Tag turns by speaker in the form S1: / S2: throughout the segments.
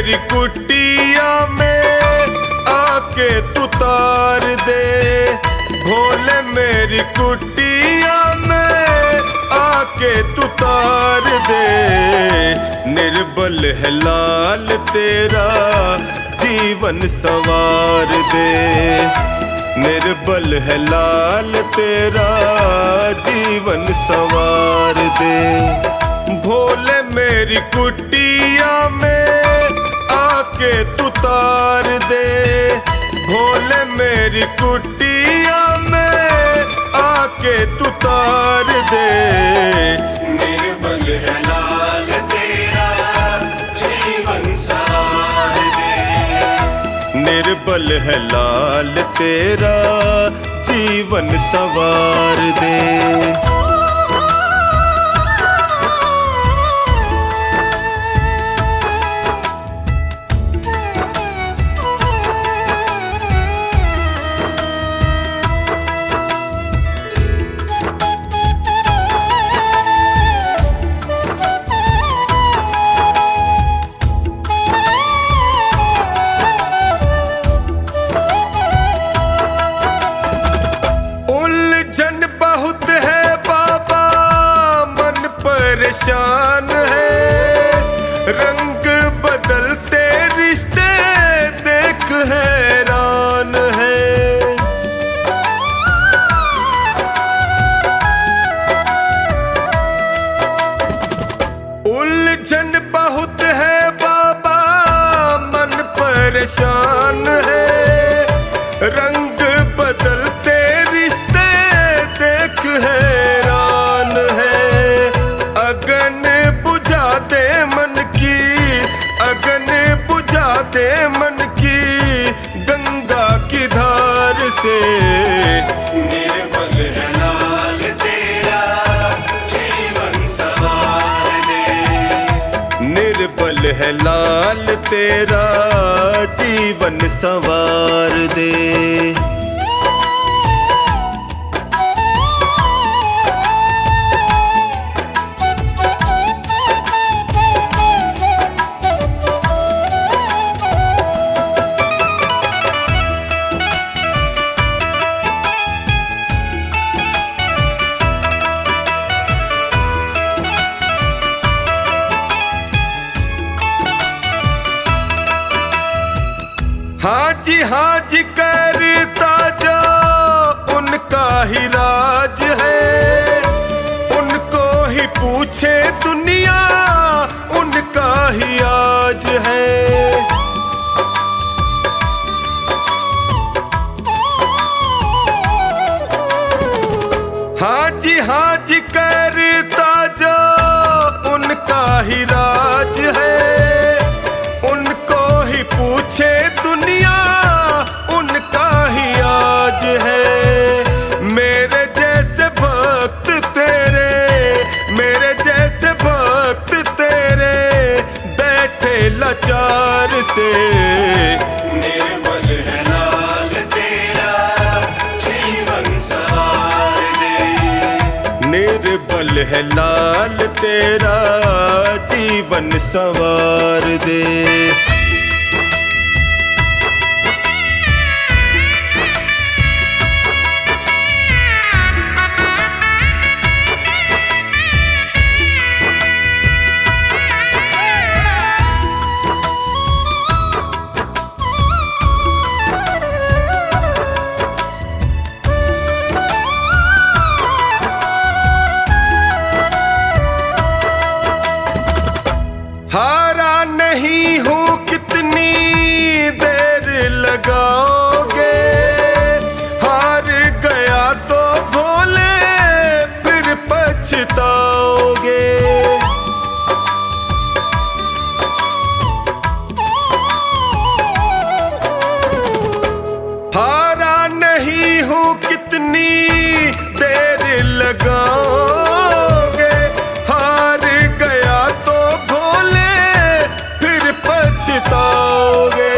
S1: मेरी कुटिया में आके तू तार दे, भोले मेरी कुटिया में आके तू तार दे। निर्बल है लाल तेरा जीवन संवार दे, निर्बल है लाल तेरा जीवन संवार दे। भोले मेरी कुटिया में आके तू तार दे, भोले मेरी कुटिया में आके तू तार दे।
S2: निर्बल है लाल तेरा जीवन संवार दे,
S1: निर्बल है लाल तेरा जीवन संवार दे। बहुत है बाबा मन परेशान है, रंग बदलते रिश्ते देख हैरान है। उलझन बहुत है बाबा मन परेशान है, रंग बदलते रिश्ते देख हैरान है। अगन बुझा दे मन की, अगन बुझा दे मन की गंगा की धार से।
S2: निर्बल है लाल तेरा जीवन संवार दे,
S1: निर्बल है लाल तेरा जीवन संवार दे। हाँ जी करता जो उनका ही राज है, उनको ही पूछे दुनिया उनका ही आज है। हाँ जी करता जो उनका ही राज है, उनको ही पूछे दुनिया उनका ही आज है। मेरे जैसे भक्त तेरे, मेरे जैसे भक्त तेरे बैठे लाचार से।
S2: निर्बल है लाल तेरा जीवन संवार दे,
S1: निर्बल है लाल तेरा जीवन संवार दे। हारा नहीं हूँ कितनी देर लगाओगे, हार गया तो भोले फिर पछताओगे। हारा नहीं हूँ कितनी देर लगाओगे, हार गया तो पछताओगे।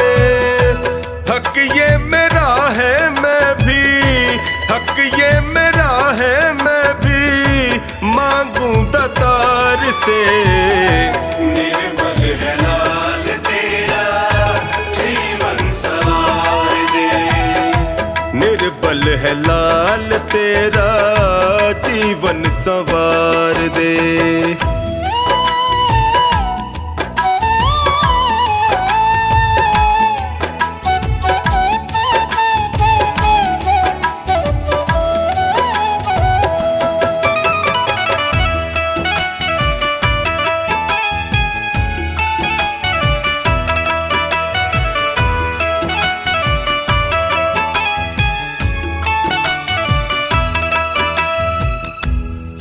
S1: हक ये मेरा है मैं भी, हक ये मेरा है मैं भी मांगू दातार से।
S2: निर्बल है लाल तेरा
S1: है लाल तेरा जीवन संवार दे।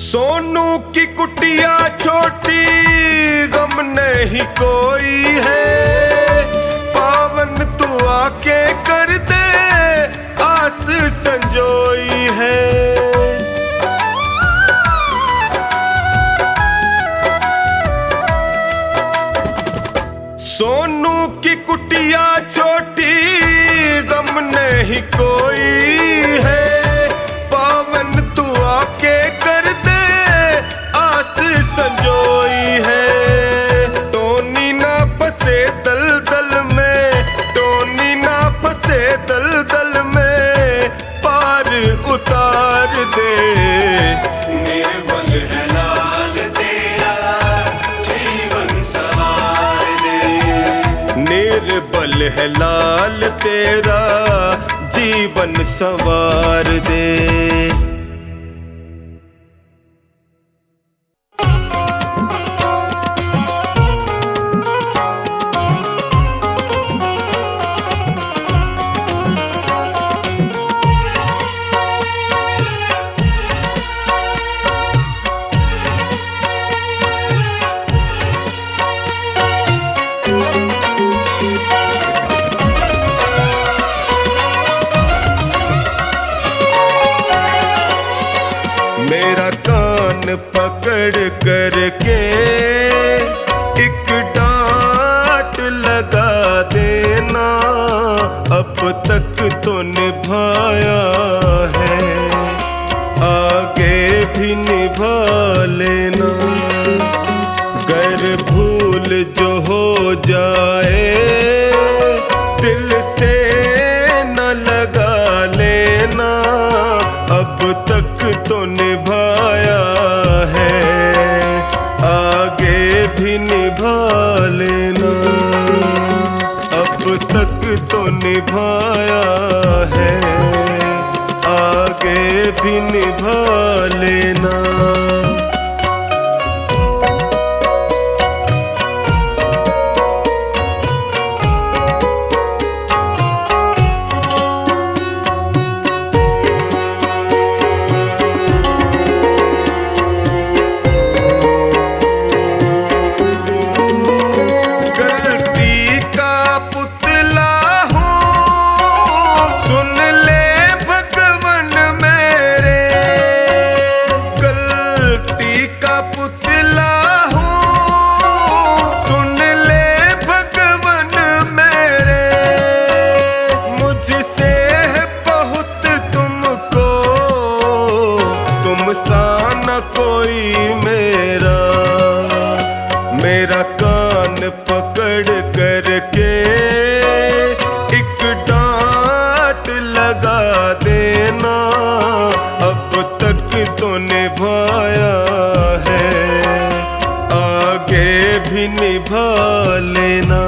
S1: सोनू की कुटिया छोटी गम नहीं कोई है, पावन तू आके कर दे आस संजोई है। सोनू की कुटिया छोटी गम नहीं कोई है, पावन तू आके कर दे संजोई है। टोनी ना फंसे दलदल में, टोनी ना फंसे दलदल में, पार उतार दे।
S2: निर्मल है लाल तेरा जीवन संवार दे।
S1: निर्बल है लाल तेरा जीवन संवार दे। मेरा कान पकड़ करके एक डांट लगा देना, अब तक तो निभाया है आगे भी निभा लेना। गर भूल जो हो जाए दिल से न लगा लेना, अब तक तो निभाया है आगे भी निभा लेना। अब तक तो निभाया है आगे भी निभा लेना। मेरा कान पकड़ करके एक डांट लगा देना, अब तक तो निभाया है आगे भी निभा लेना।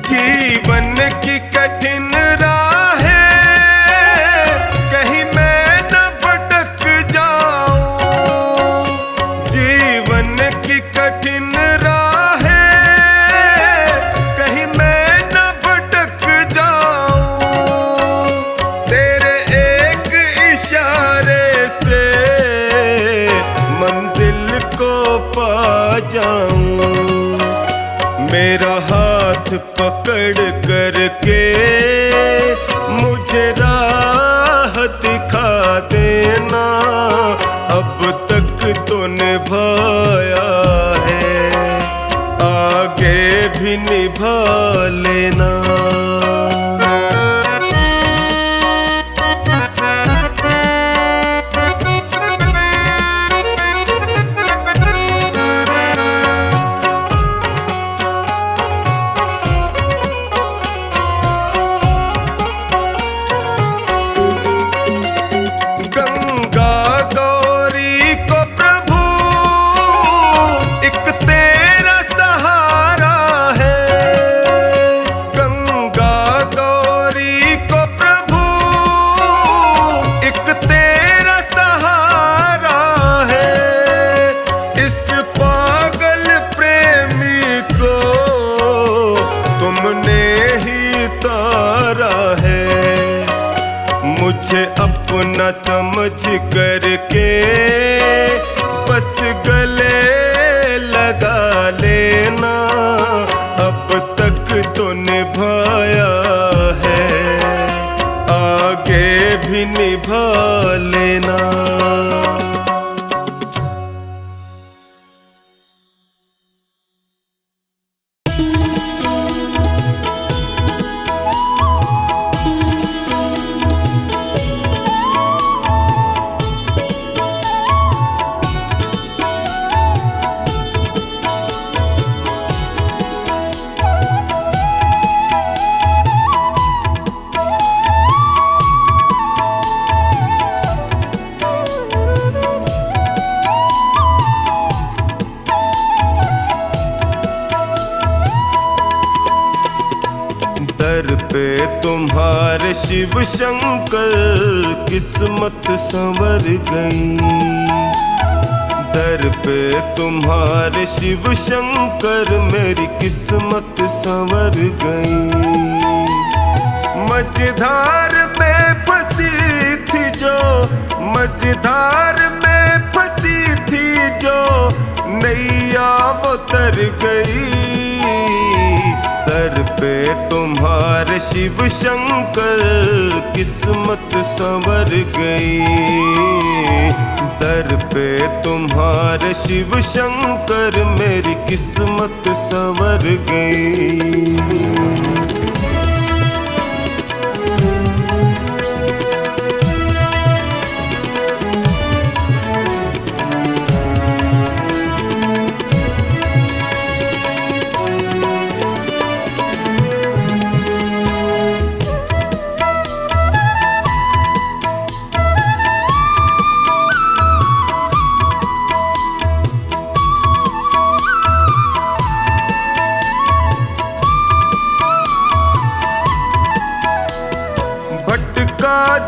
S1: जीवन की कठिन राहें कहीं मैं न भटक जाऊं, जीवन की कठिन राहें कहीं मैं न भटक जाऊं, तेरे एक इशारे से मंजिल को पा जाऊं। मेरा हाथ पकड़ करके मुझे राह दिखा दे निभाया है, आगे भी निभा लेना। मुझे अपना समझ करके बस गले लगा लेना, अब तक तो निभाया है, आगे भी निभा लेना। दर पे तुम्हारे शिव शंकर किस्मत संवर गई, दर पे तुम्हारे शिव शंकर मेरी किस्मत संवर गई। मझधार में फंसी थी जो, मझधार में फंसी थी जो नैया वो तर गई, दर पे तुम्हारे शिव शंकर किस्मत संवर गई, दर पे तुम्हारे शिव शंकर मेरी किस्मत संवर गई।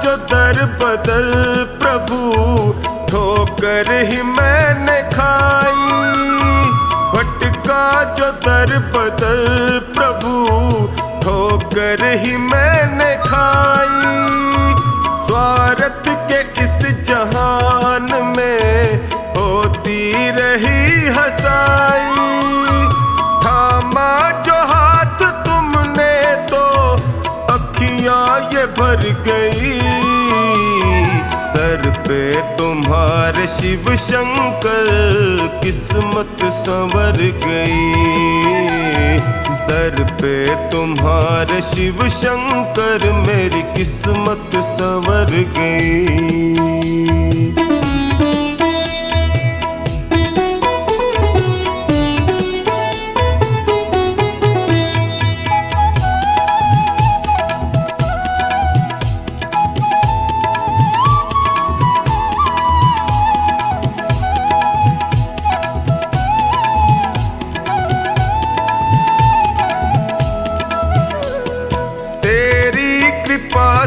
S1: जो दर बदर प्रभु ठोकर ही मैंने खाई, भटका जो दर बदर प्रभु ठोकर ही मैंने खाई। स्वार्थ के इस जहान में होती रही हंसाई, थामा जो हाथ तुमने तो अखियां ये भर गई, दर पे तुम्हारे शिव शंकर किस्मत संवर गई, दर पे तुम्हारे शिव शंकर मेरी किस्मत संवर गई।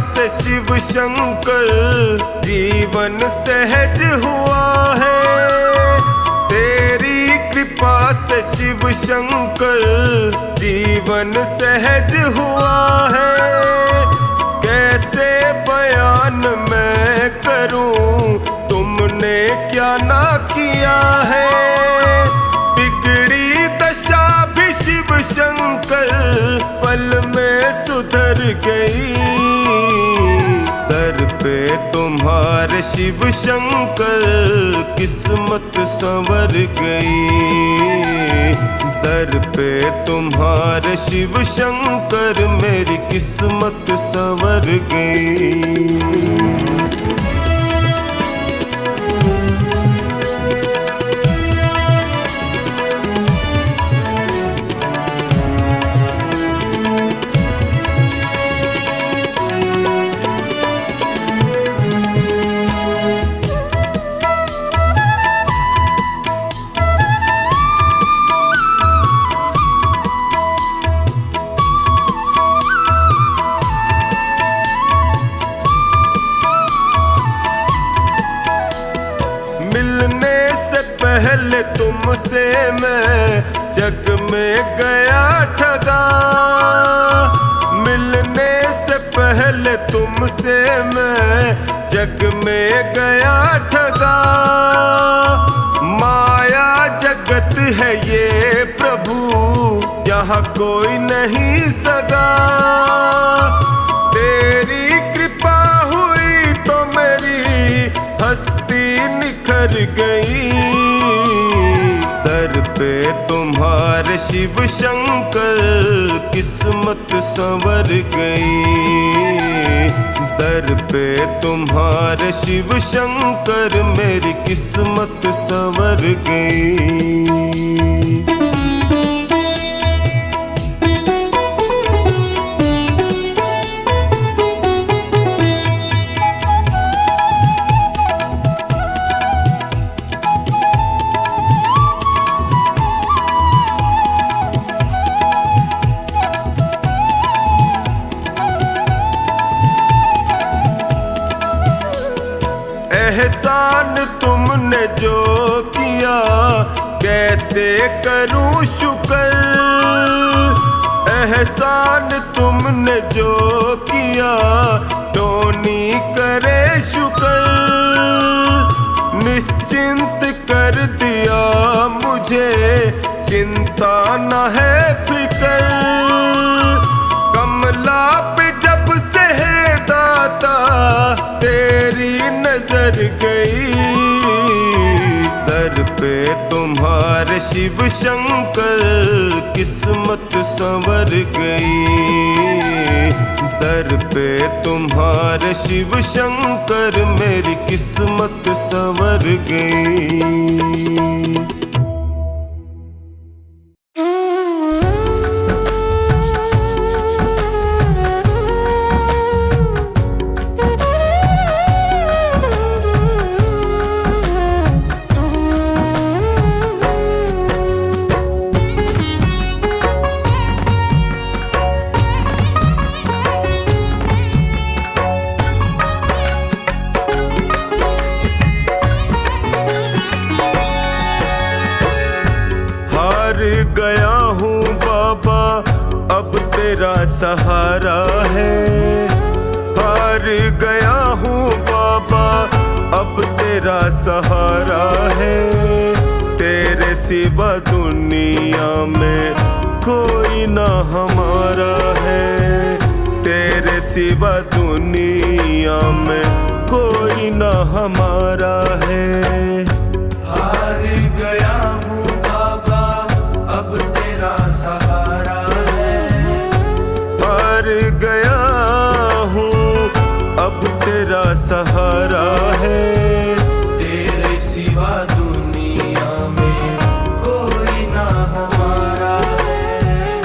S1: से शिव शंकर जीवन सहज हुआ है, तेरी कृपा से शिव शंकर जीवन सहज हुआ है। कैसे बयान मैं करूं तुमने क्या ना किया है, बिगड़ी दशा भी शिव शंकर पल में सुधर गई, दर पे तुम्हारे शिव शंकर किस्मत संवर गई। दर पे तुम्हारे शिव शंकर मेरी किस्मत संवर गई। मिलने से पहले तुमसे मैं जग में गया ठगा। मिलने से पहले तुमसे मैं जग में गया ठगा। माया जगत है ये प्रभु, यहाँ कोई नहीं सगा। तेरी कृपा हुई तो मेरी हस्ती निखर गई। दर पे तुम्हारे शिव शंकर किस्मत संवर गई। दर पे तुम्हारे शिव शंकर मेरी किस्मत संवर गई। एहसान तुमने जो किया कैसे करूं शुक्र। एहसान तुमने जो किया टोनी करे शुक्र। निश्चिंत कर दिया मुझे चिंता न है फिक्र। कमला पे जब से है दाता तेरी नजर गई। दर पे तुम्हारे शिव शंकर किस्मत संवर गई। दर पे तुम्हारे शिव शंकर मेरी किस्मत संवर गई। गया हूँ बाबा अब तेरा सहारा है। हार गया हूँ बाबा अब तेरा सहारा है। तेरे सिवा दुनिया में कोई ना हमारा है। तेरे सिवा दुनिया में कोई ना हमारा है।
S3: हार गया हूँ बाबा अब तेरा सहारा है।
S1: हार गया हूँ अब तेरा सहारा है।
S3: तेरे सिवा दुनिया में कोई ना हमारा है।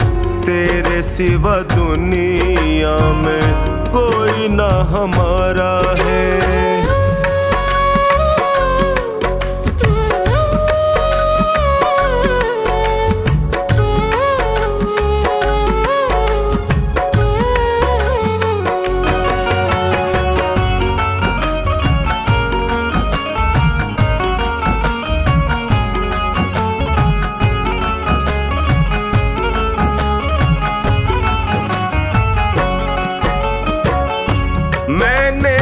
S1: तेरे सिवा दुनिया में कोई ना हमारा है। मैंने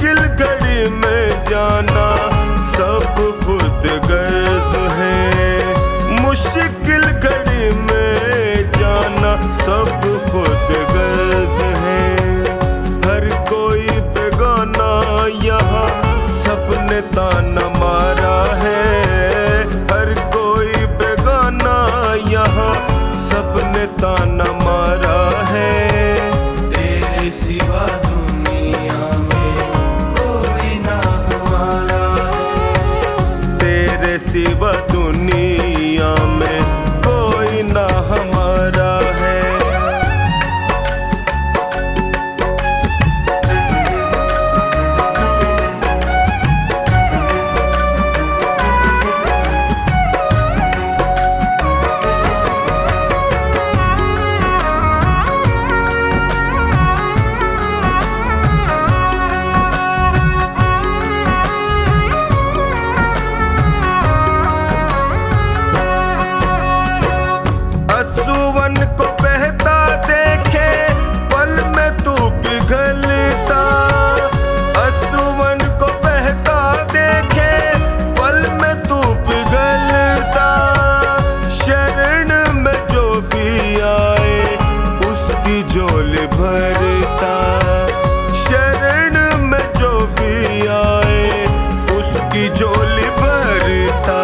S1: मुश्किल घड़ी में जाना सब खुद गर्ज है। मुश्किल घड़ी में जाना सब खुद गर्ज है। हर कोई बेगाना यहाँ सबने ताना मारा है। हर कोई बेगाना यहाँ सबने ताना मारा है।
S3: तेरे सिवा दुनिया में कोई ना हमारा है।
S1: तेरे सिवा दुनिया में कोई ना हमारा है। असुवन को बहता देखे पल में तू पिघलता। असुवन को बहता देखे पल में तू पिघलता। शरण में जो भी आए उसकी झोली भरता। शरण में जो भी आए उसकी झोली भरता।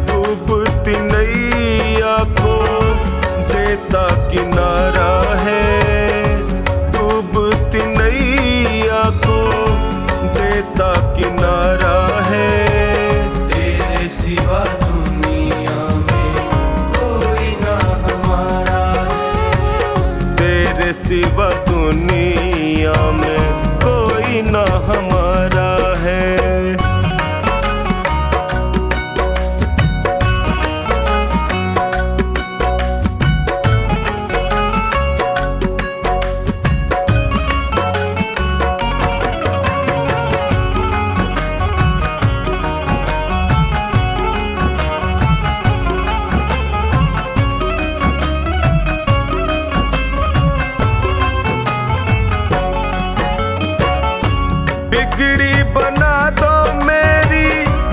S1: डूबती नैया को देता किनारा है। डूबती नैया को देता किनारा है।
S3: तेरे सिवा दुनिया में कोई ना हमारा है।
S1: तेरे सिवा दुनिया में कोई ना हमारा है। बिगड़ी बना दो मेरी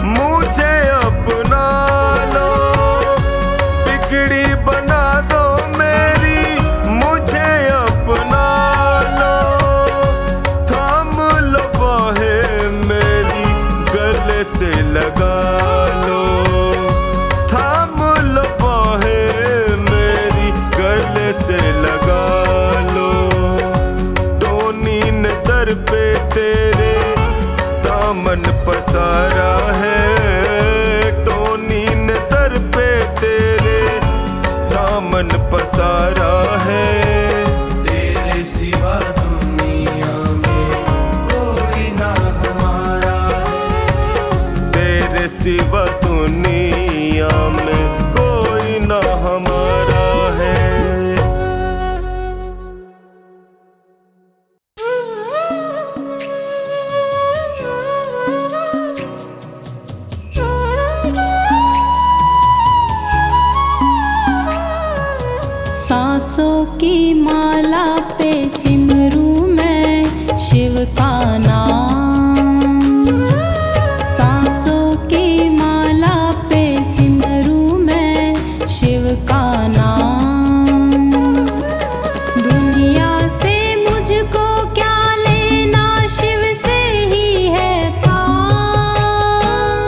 S1: मुझे अपना लो। बिगड़ी बना दो मेरी मुझे अपना लो। थाम लो बाहें मेरी गले से लगा लो। थाम लो बाहें मेरी गले से लगा लो। टोनी ने दर पे तेरे दामन पसारा है। टोनी ने दर पे तेरे दामन पसारा है।
S3: तेरे सिवा दुनिया में कोई ना हमारा है।
S1: तेरे सिवा दुनिया में कोई ना हमारा है।
S4: सांसों की माला पे सिमरू मैं शिव का नाम। सांसों की माला पे सिमरू मैं शिव का नाम। दुनिया से मुझको क्या लेना, शिव से ही है काम।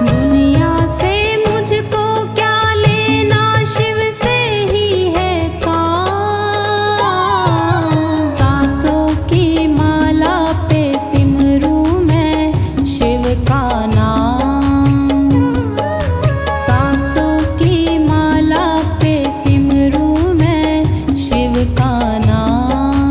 S4: दुनिया से मुझको क्या लेना, शिव से ही है काम। सांसों की माला पे सिमरू मैं शिव का नाम। सांसों की माला पे सिमरू मैं शिव का नाम।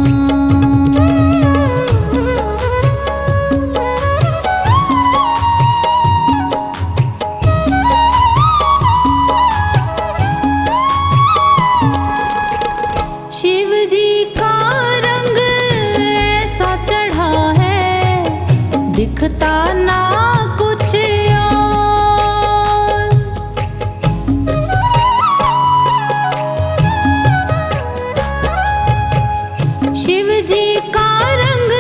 S4: शिव जी का रंग ऐसा चढ़ा है दिखता ना कुछ और। शिव जी का रंग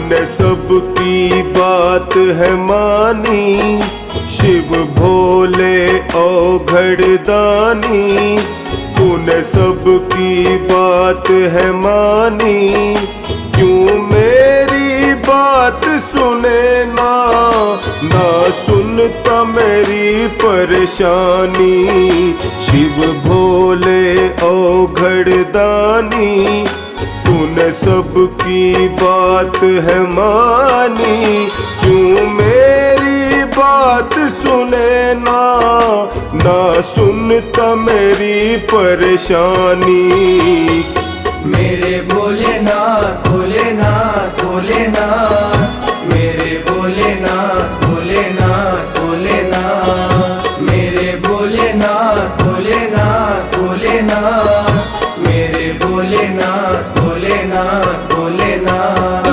S1: तूने सबकी बात है मानी, शिव भोले औघड़ दानी। तूने सबकी बात है मानी, क्यों मेरी बात सुने ना, ना सुनता मेरी परेशानी। शिव भोले औघड़ दानी, तूने सबकी बात है मानी, क्यों मेरी बात सुने ना, ना सुनता मेरी परेशानी।
S3: मेरे भोलेनाथ भोलेनाथ भोलेनाथ, मेरे भोलेनाथ भोलेनाथ भोलेनाथ, मेरे भोलेनाथ भोलेनाथ भोलेनाथ, मेरे भोलेनाथ भोलेनाथ भोलेनाथ।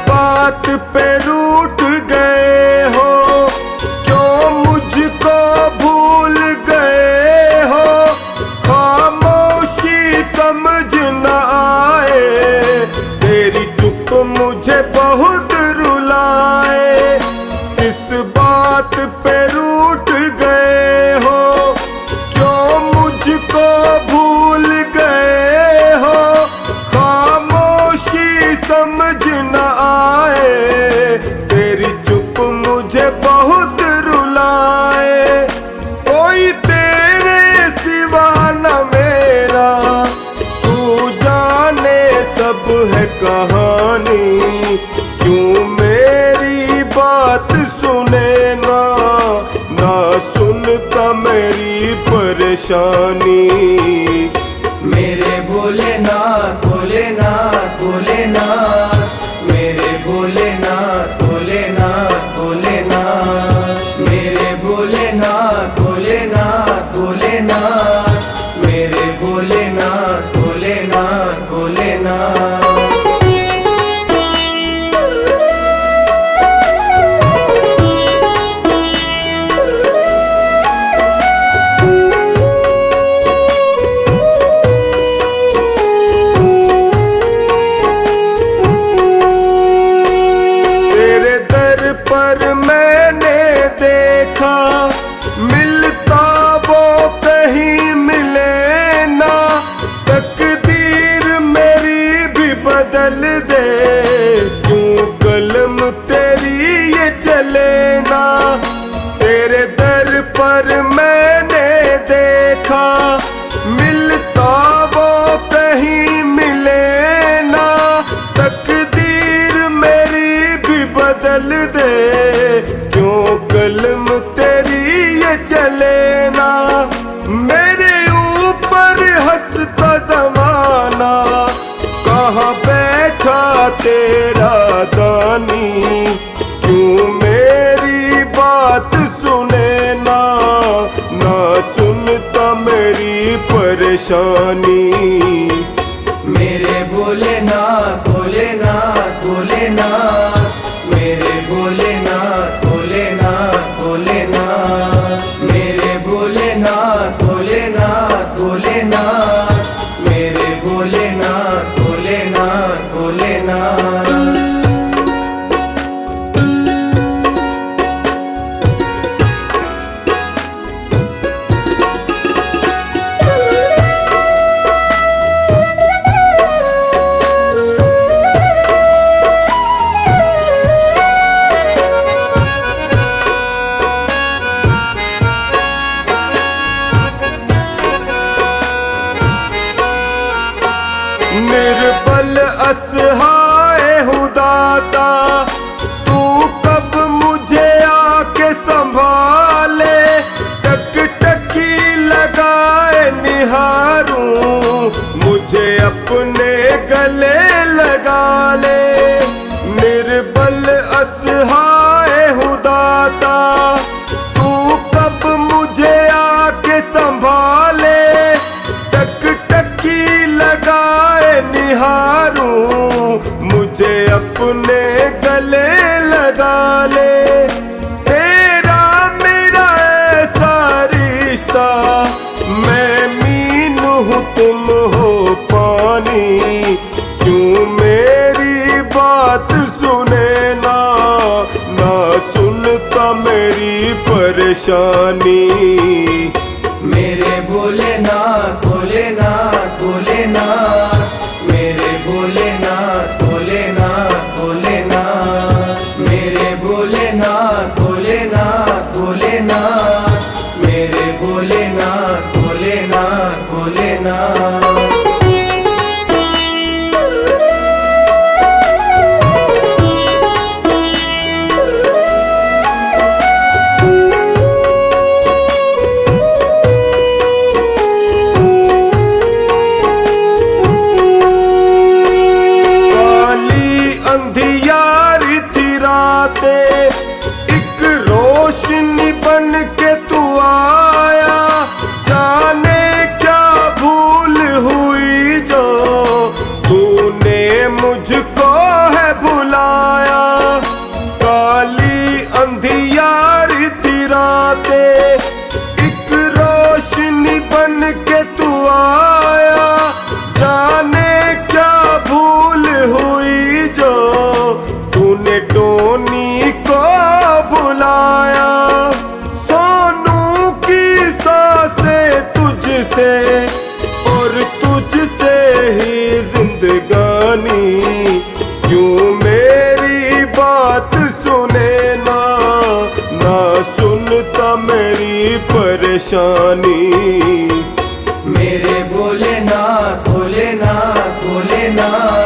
S1: बात पे रूठ गए हो, क्यों मुझको भूल गए हो। खामोशी समझ न आए, तेरी चुप मुझे बहुत रुलाए। इस बात पे रूठ गए हो, क्यों मुझको भूल गए हो। खामोशी समझ न आए, तेरी चुप मुझे बहुत रुलाए। कोई तेरे सिवा न मेरा, तू जाने सब है कहानी। क्यों मेरी बात सुने ना, ना सुनता मेरी परेशानी।
S3: मेरे भोलेनाथ भोलेनाथ भोलेनाथ, मेरे भोलेनाथ भोलेनाथ भोलेनाथ, मेरे भोलेनाथ भोलेनाथ भोलेनाथ, मेरे भोलेनाथ भोलेनाथ भोलेनाथ।
S1: पर मैंने देखा, मिलता वो कहीं मिले ना। तकदीर मेरी भी बदल दे, क्यों कलम तेरी ये चले ना। तेरे दर पर मैंने देखा, मिलता वो कहीं मिले ना। तकदीर मेरी भी बदल दे, क्यों कलम तेरी ये चले ना। मेरे ऊपर हंसता जमाना, कहाँ बैठा तेरा दानी। क्यों मेरी बात सुने ना, ना सुनता मेरी परेशानी।
S3: मेरे भोलेनाथ भोलेनाथ भोलेनाथ, मेरे भोलेनाथ भोलेनाथ भोलेनाथ, मेरे भोलेनाथ भोलेनाथ भोलेनाथ, मेरे भोलेनाथ भोलेनाथ भोलेनाथ।
S1: परेशानी।
S3: मेरे भोलेनाथ भोलेनाथ भोलेनाथ, मेरे भोलेनाथ भोलेनाथ भोलेनाथ, मेरे भोलेनाथ भोलेनाथ भोलेनाथ, मेरे भोलेनाथ भोलेनाथ भोलेनाथ।
S1: अंधियारी थी रातें, एक रोशनी बन के तू आया। जाने क्या भूल हुई जो तूने मुझको है भुलाया। काली अंधियारी थी रातें, एक रोशनी बन के तू आया। जाने क्या भूल हुई जो तूने टोनी को भुलाया। सोनू की सांसें तुझसे और तुझसे ही जिंदगानी। क्यों मेरी बात सुने ना, ना सुनता मेरी परेशानी।
S3: मेरे भोलेनाथ भोलेनाथ भोलेनाथ,